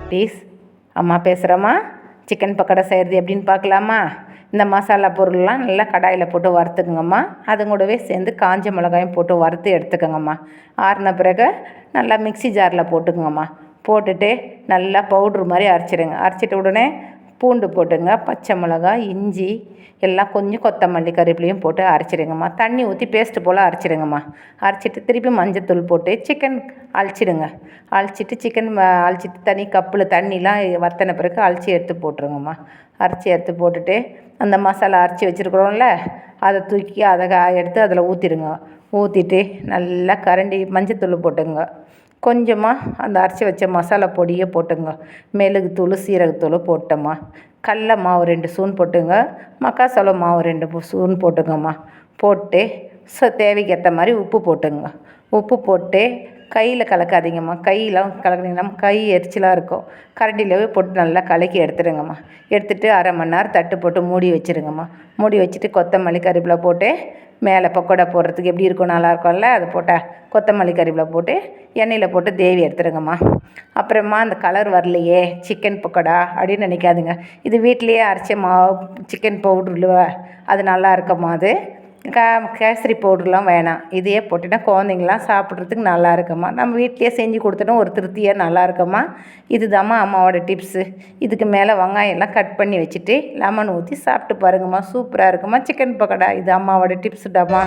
குட்டீஸ், அம்மா பேசுகிறேம்மா. சிக்கன் பக்கோடா செய்கிறது எப்படின்னு பார்க்கலாமா? இந்த மசாலா பொருள்லாம் நல்லா கடாயில் போட்டு வறுத்துக்குங்கம்மா. அது கூடவே சேர்ந்து காஞ்ச மிளகாயும் போட்டு வறுத்து எடுத்துக்கோங்கம்மா. ஆறின பிறகு நல்லா மிக்ஸி ஜாரில் போட்டுக்குங்கம்மா. போட்டுட்டு நல்லா பவுட்ரு மாதிரி அரைச்சிடுங்க. அரைச்சிட்டு உடனே பூண்டு போட்டுங்க, பச்சை மிளகாய், இஞ்சி எல்லாம் கொஞ்சம் கொத்தமல்லி கருவேப்பிலையும் போட்டு அரைச்சிடுங்கம்மா. தண்ணி ஊற்றி பேஸ்ட்டு போல் அரைச்சிடுங்கம்மா. அரைச்சிட்டு திருப்பி மஞ்சத்தூள் போட்டு சிக்கன் அழிச்சிடுங்க. அழிச்சிட்டு சிக்கன் அழிச்சிட்டு தனி கப்பில் தண்ணிலாம் வற்றின பிறகு அழிச்சி எடுத்து போட்டுருங்கம்மா. அரைச்சி எடுத்து போட்டுட்டு அந்த மசாலா அரைச்சி வச்சுருக்குறோம்ல, அதை தூக்கி அதை எடுத்து அதில் ஊற்றிடுங்க. ஊற்றிட்டு நல்லா கரண்டி மஞ்சத்தூள் போட்டுங்க. கொஞ்சமாக அந்த அரைச்சி வச்ச மசாலா பொடியை போட்டுங்க. மிளகுத்தூள், சீரகத்தூள் போட்டோம்மா. கடல மாவு 2 ஸ்பூன் போட்டுங்க. மக்காசோள மாவு 2 ஸ்பூன் போட்டுங்கம்மா. போட்டு தேவைக்கு ஏற்ற மாதிரி உப்பு போட்டுங்க. உப்பு போட்டு கையில் கலக்காதீங்கம்மா. கையெலாம் கலக்குனீங்கன்னா கை எரிச்சலாக இருக்கும். கரண்டியிலவே போட்டு நல்லா கலக்கி எடுத்துடுங்கம்மா. எடுத்துகிட்டு அரை மணி நேரம் தட்டு போட்டு மூடி வச்சுருங்கம்மா. மூடி வச்சுட்டு கொத்தமல்லி கருவேப்பிலை போட்டு மேலே பக்கோடா போடுறதுக்கு எப்படி இருக்கும், நல்லா இருக்கும்ல, அதை போட்டால் கொத்தமல்லி கருவேப்பிலை போட்டு எண்ணெயில் போட்டு தேவி எடுத்துருங்கம்மா. அப்புறமா அந்த கலர் வரலையே சிக்கன் பக்கோடா அப்படின்னு நினைக்காதுங்க. இது வீட்டிலையே அரைச்ச மாவு சிக்கன் பவுட்ருல அது நல்லா இருக்கம்மா. அது கேசரி பவுடர்லாம் வேணாம். இதையே போட்டுட்டா குழந்தைங்களாம் சாப்பிட்றதுக்கு நல்லா இருக்கும்மா. நம்ம வீட்டிலையே செஞ்சு கொடுத்தோன்னா ஒரு திருப்தியாக நல்லா இருக்கும்மா. இதுதாம்மா அம்மாவோட டிப்ஸு. இதுக்கு மேலே வெங்காயம்லாம் கட் பண்ணி வச்சுட்டு லெமன் ஊற்றி சாப்பிட்டு பாருங்கம்மா. சூப்பராக இருக்கும்மா சிக்கன் பக்கோடா. இது அம்மாவோட டிப்ஸுடாம்மா.